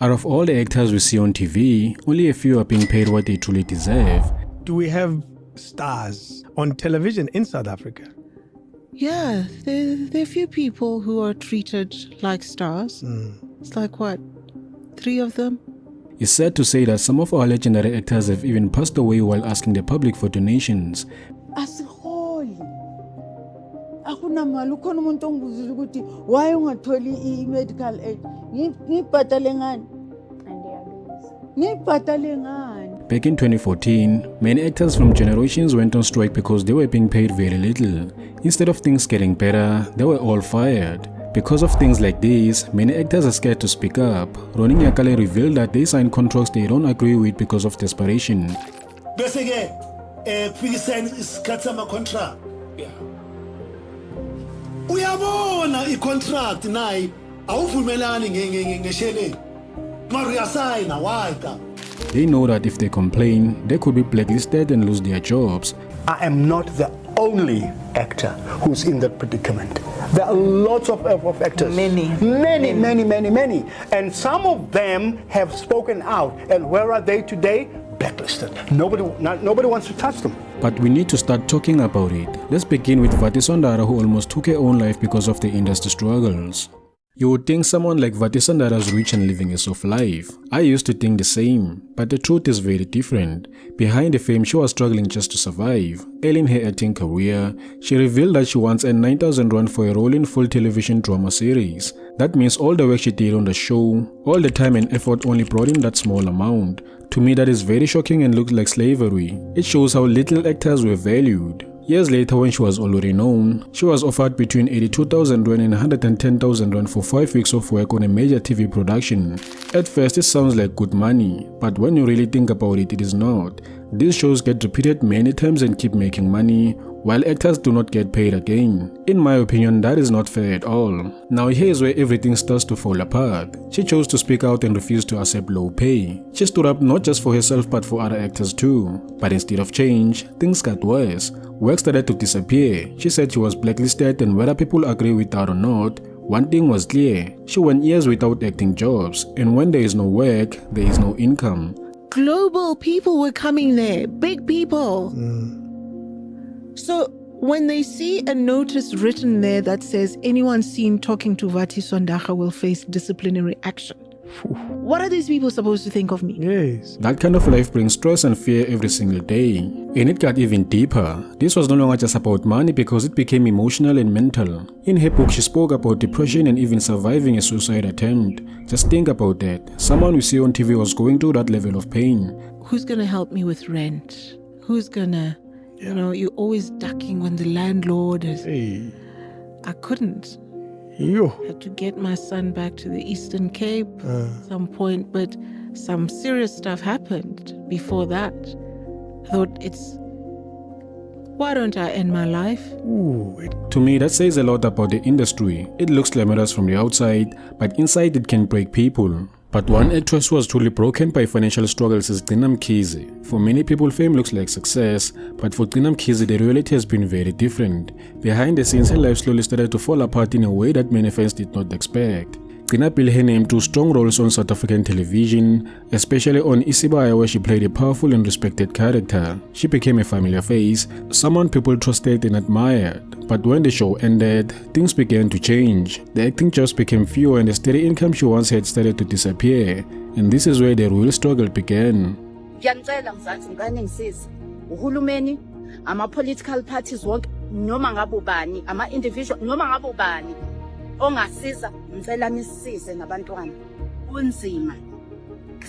Out of all the actors we see on TV, only a few are being paid what they truly deserve. Do we have stars on television in South Africa? Yeah, there are a few people who are treated like stars. It's like, what, 3 of them? It's sad to say that some of our legendary actors have even passed away while asking the public for donations. Akunamali ukhona umuntu ongibuzile ukuthi why ungatholi i-medical aid ngibhadale ngani ngibhadale ngani. Back in 2014, many actors from generations went on strike because they were being paid very little. Instead of things getting better, they were all fired. Because of things like this, many actors are scared to speak up. Ronnie Nyakale revealed that they signed contracts they don't agree with because of desperation. Bese ke sign isikhathi sama-contract. Uyabona i-contract nayi awuvumelani ngesheleni mara uyasayina why ka. They know that if they complain, they could be blacklisted and lose their jobs. I am not the only actor who's in that predicament. There are lots of actors. Many. And some of them have spoken out. And where are they today? Blacklisted. Nobody wants to touch them. But we need to start talking about it. Let's begin with Vatiswa Ndara, who almost took her own life because of the industry struggles. You would think someone like Vatiswa Ndara is rich and living a soft life. I used to think the same, but the truth is very different. Behind the fame, she was struggling just to survive. Early in her acting career, she revealed that she once earned 9,000 rand for a role in full television drama series. That means all the work she did on the show, all the time and effort only brought in that small amount. To me, that is very shocking and looks like slavery. It shows how little actors were valued. Years later, when she was already known, she was offered between 82,000 rand and 110,000 rand for 5 weeks of work on a major TV production. At first, it sounds like good money, but when you really think about it, it is not. These shows get repeated many times and keep making money, while actors do not get paid again. In my opinion, that is not fair at all. Now here's where everything starts to fall apart. She chose to speak out and refused to accept low pay. She stood up not just for herself but for other actors too. But instead of change, things got worse. Work started to disappear. She said she was blacklisted, and whether people agree with her or not, one thing was clear. She went years without acting jobs, and when there is no work, there is no income. Global people were coming there, big people. So when they see a notice written there that says anyone seen talking to Vatiswa Ndara will face disciplinary action, what are these people supposed to think of me? Yes. That kind of life brings stress and fear every single day. And it got even deeper. This was no longer just about money because it became emotional and mental. In her book, she spoke about depression and even surviving a suicide attempt. Just think about that. Someone we see on TV was going through that level of pain. Who's gonna help me with rent? Who's gonna, you're always ducking when the landlord is... Hey. I couldn't. Yo. Had to get my son back to the Eastern Cape at some point, but some serious stuff happened before that. I thought, why don't I end my life? To me, that says a lot about the industry. It looks glamorous from the outside, but inside it can break people. But one actress who was truly broken by financial struggles is Gcina Mkhize. For many people, fame looks like success, but for Gcina Mkhize, the reality has been very different. Behind the scenes, her life slowly started to fall apart in a way that many fans did not expect. Gcina built her name through strong roles on South African television, especially on Isibaya, where she played a powerful and respected character. She became a familiar face, someone people trusted and admired. But when the show ended, things began to change. The acting jobs became fewer and the steady income she once had started to disappear. And this is where the real struggle began. Ngiyacela ngizathu ngane ngisize uhulumeni ama-political parties wonke noma ngabe ubani ama-individual noma ngabe ubani ongasiza ngicela nisisize nabantwana kunzima.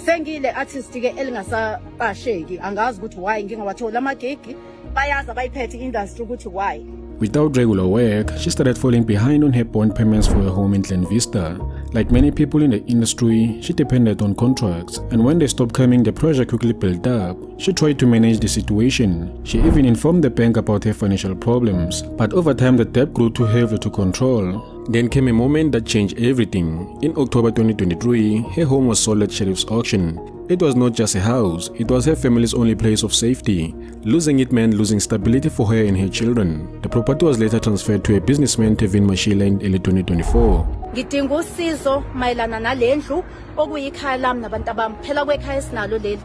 Sengile artist-ke elingasaqasheki angazi ukuthi why ngingawathola amagigi bayaza bayiphethe industry ukuthi why. Without regular work, she started falling behind on her bond payments for a home in Glen Vista. Like many people in the industry, she depended on contracts, and when they stopped coming, the pressure quickly built up. She tried to manage the situation. She even informed the bank about her financial problems, but over time the debt grew too heavy to control. Then came a moment that changed everything. In October 2023, her home was sold at Sheriff's auction. It was not just a house, it was her family's only place of safety. Losing it meant losing stability for her and her children. The property was later transferred to a businessman, Tevin Mashila, in early 2024. Ngidinga usizo mayelana nalendlu okuyikhaya lami nabantu abami phela kwekhaya sinalo leli.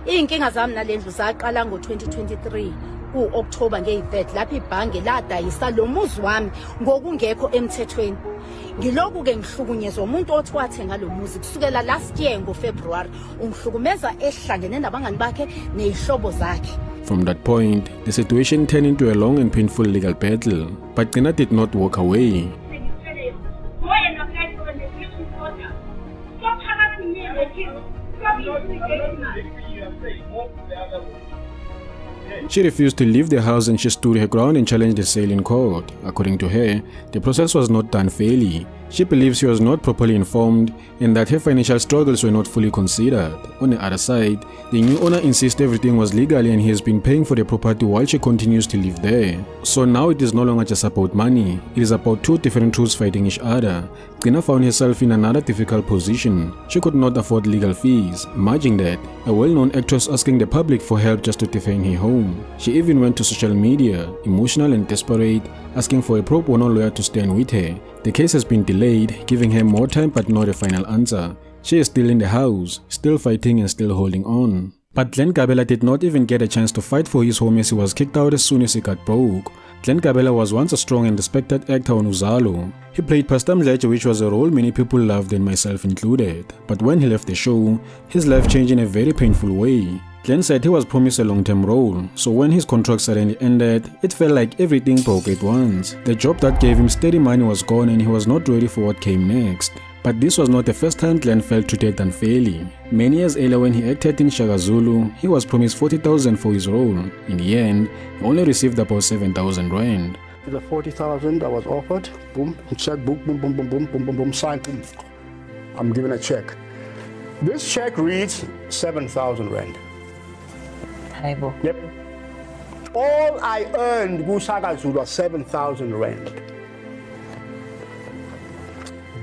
Inkinga zami nalendlu zaqala ngo2023 ku-October nge-3 lapho ibhange ladayisa lo muzi wami ngokungekho emthethweni. Ngiloku ke ngihlukunyezwa umuntu othi wathenga lo muzi kusukela last year ngoFebruary ungihlukumeza ehlangene nabangani bakhe nezihlobo zakhe. From that point, the situation turned into a long and painful legal battle, but Gcina did not walk away. She refused to leave the house and she stood her ground and challenged the sale in court. According to her, the process was not done fairly. She believes she was not properly informed and that her financial struggles were not fully considered. On the other side, the new owner insists everything was legal and he has been paying for the property while she continues to live there. So now it is no longer just about money, it is about two different truths fighting each other. Gcina found herself in another difficult position. She could not afford legal fees. Imagine that, a well-known actress asking the public for help just to defend her home. She even went to social media, emotional and desperate, asking for a pro bono lawyer to stand with her. The case has been delayed, giving her more time but not a final answer. She is still in the house, still fighting and still holding on. But Glen Gabela did not even get a chance to fight for his home as he was kicked out as soon as he got broke. Glen Gabela was once a strong and respected actor on Uzalo. He played Pastor Mdletshe, which was a role many people loved and myself included. But when he left the show, his life changed in a very painful way. Glen said he was promised a long-term role, so when his contract suddenly ended, it felt like everything broke at once. The job that gave him steady money was gone and he was not ready for what came next. But this was not the first time Glen felt treated unfairly. Many years earlier when he acted in Shaka Zulu, he was promised 40,000 for his role. In the end, he only received about 7,000 rand. The 40,000 I was offered, boom, check, boom, boom, boom, boom, boom, boom, boom, boom, sign, boom. I'm given a check. This check reads 7,000 rand. Yep. All I earned Shaka Zulu was 7,000 rand.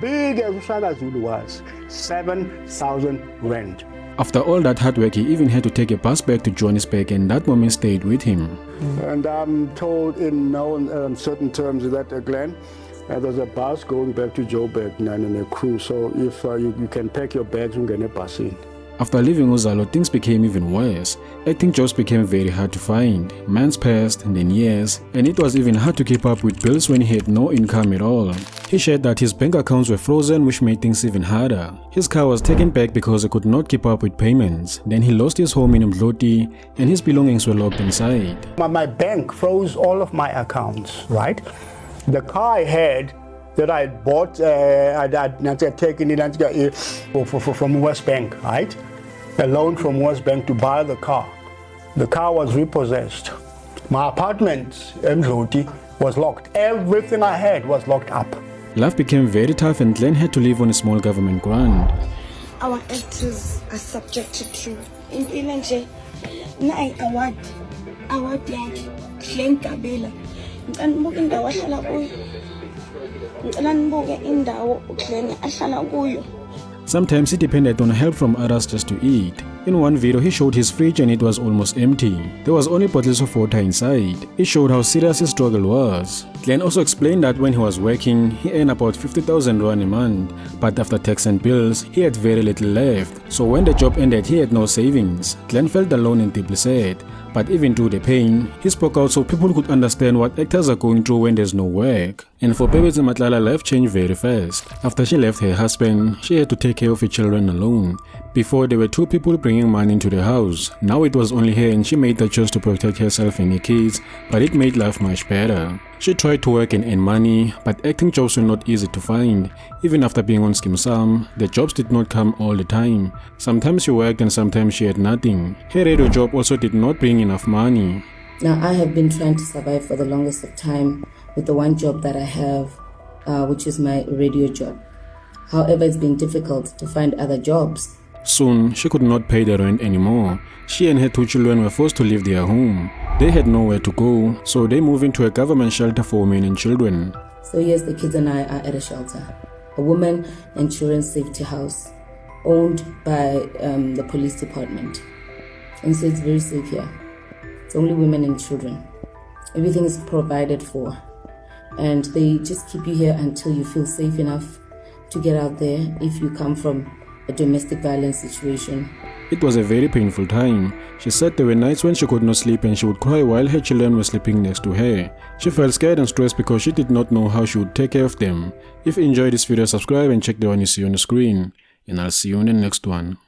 Big as Shaka Zulu was, 7,000 rand. After all that hard work, he even had to take a bus back to Johannesburg, and that moment stayed with him. And I'm told in no certain terms that Glen, there's a bus going back to Joburg and a crew. So if you can pack your bags and get a bus in. After leaving Uzalo, things became even worse. Acting jobs became very hard to find. Months passed, and then years, and it was even hard to keep up with bills when he had no income at all. He shared that his bank accounts were frozen, which made things even harder. His car was taken back because he could not keep up with payments. Then he lost his home in Mdloti, and his belongings were locked inside. My bank froze all of my accounts, right? The car I had that I bought, I'd taken it from West Bank, right? A loan from West Bank to buy the car. The car was repossessed. My apartment in Mdloti was locked. Everything I had was locked up. Life became very tough and Glen had to live on a small government grant. Our actors are subjected to implementation. Award like Glen Gabela. Sometimes he depended on help from others just to eat. In one video, he showed his fridge and it was almost empty. There was only bottles of water inside. It showed how serious his struggle was. Glen also explained that when he was working, he earned about 50,000 rand a month, but after tax and bills, he had very little left. So when the job ended, he had no savings. Glen felt alone and deeply sad. But even through the pain, he spoke out so people could understand what actors are going through when there's no work. And for Pebetsi Matlaila, life changed very fast. After she left her husband, she had to take care of her children alone. Before, there were two people bringing money into the house. Now it was only her and she made the choice to protect herself and her kids, but it made life much better. She tried to work and earn money, but acting jobs were not easy to find. Even after being on Skim Sam, the jobs did not come all the time. Sometimes she worked and sometimes she had nothing. Her radio job also did not bring enough money. Now I have been trying to survive for the longest of time with the one job that I have, which is my radio job. However, it's been difficult to find other jobs. Soon, she could not pay the rent anymore. She and her two children were forced to leave their home. They had nowhere to go, so they moved into a government shelter for women and children. So yes, the kids and I are at a shelter, a women and children's safety house. owned by the police department. And so it's very safe here. It's only women and children. Everything is provided for. And they just keep you here until you feel safe enough to get out there if you come from a domestic violence situation. It was a very painful time. She said there were nights when she could not sleep and she would cry while her children were sleeping next to her. She felt scared and stressed because she did not know how she would take care of them. If you enjoyed this video, subscribe and check the one you see on the screen. And I'll see you in the next one.